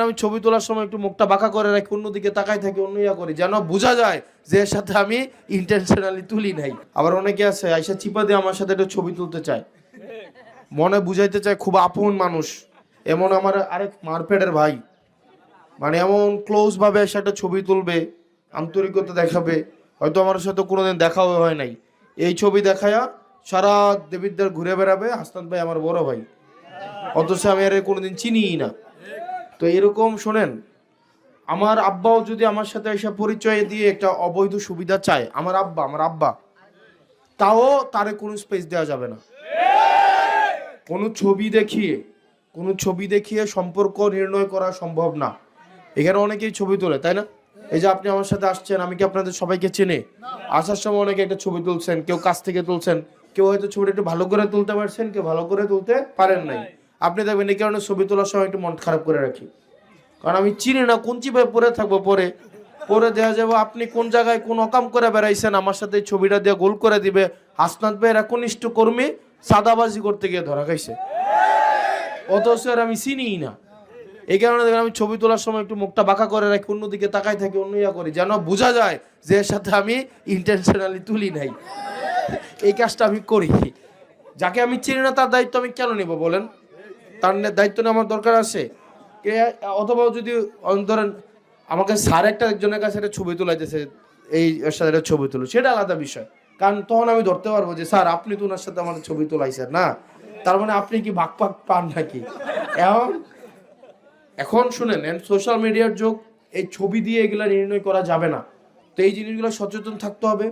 আমি ছবি তোলার সময় একটু মুখটা বাঁকা করে রাখি, অন্যদিকে তাকাই থাকি, অন্য ইয়া করি, যেন বোঝা যায় যে এর সাথে আমি ইন্টেনশনালি তুলি নাই। আবার অনেকে আছে আইসা চিপা দিয়ে আমার সাথে একটা ছবি তুলতে চায়, মনে বুঝাইতে চায় খুব আপন মানুষ। এমন আমার আরেক মারপেটের ভাই, মানে এমন ক্লোজ ভাবে এসে একটা ছবি তুলবে, আন্তরিকতা দেখাবে, হয়তো আমার সাথে কোনোদিন দেখাও হয় নাই, এই ছবি দেখায়া সারা দেবিদ্বার ঘুরে বেড়াবে। হাসনাত ভাই আমার বড় ভাই, অথচ আমি আর কোনোদিন চিনিই না। তো এরকম শোনেন, আমার আব্বাও যদি আমার সাথে এসে পরিচয় দিয়ে একটা অবৈধ সুবিধা চায়, আমার আব্বা, তাও তারে কোনো স্পেস দেওয়া যাবে না। কোনো ছবি দেখিয়ে সম্পর্ক নির্ণয় করা সম্ভব না। এখানে অনেকেই ছবি তোলে, তাই না? এই যে আপনি আমার সাথে আসছেন, আমি কি আপনাদের সবাইকে চিনি? আসার সময় অনেকে একটা ছবি তুলছেন, কেউ কাছ থেকে তুলছেন, কেউ হয়তো ছবিটা একটু ভালো করে তুলতে পারছেন, কেউ ভালো করে তুলতে পারেন নাই। আপনি দেখবেন এই কারণে ছবি তোলার সময় একটু মন খারাপ করে রাখি, কারণ আমি চিনি না কোন চিপায় পরে থাকবো, পরে দেওয়া যাবো আপনি কোন জায়গায় কোন অকাম করে বেড়াইছেন, আমার সাথে ছবিটা দিয়ে গোল করে দিবে। হাসনাত ভাইয়ের একনিষ্ঠ কর্মী সাদাবাজি করতে গিয়ে ধরা খাইছে, অথচ আর আমি চিনিই না। এই কারণে দেখেন আমি ছবি তোলার সময় একটু মুখটা বাঁকা করে রাখি, অন্যদিকে তাকাই থাকি, অন্য ইয়া করি, যেন বোঝা যায় যে এর সাথে আমি ইন্টেনশনালি তুলি নাই। এই কাজটা আমি করি। যাকে আমি চিনি না তার দায়িত্ব আমি কেন নিব বলেন? তার দায়িত্ব নেওয়া আমার দরকার আছে। অথবা যদি ধরেন আমাকে স্যার একজনের কাছে একটা ছবি তোলাইতেছে, এই এর সাথে একটা ছবি তুলো, সেটা আলাদা বিষয়, কারণ তখন আমি ধরতে পারবো যে স্যার আপনি তো ওনার সাথে আমার ছবি তোলাইছেন না, তার মানে আপনি কি ভাগ পান নাকি? এখন শুনেন, সোশ্যাল মিডিয়ার যুগ, এই ছবি দিয়ে এগুলা নির্ণয় করা যাবে না। তো এই জিনিসগুলো সচেতন থাকতে হবে।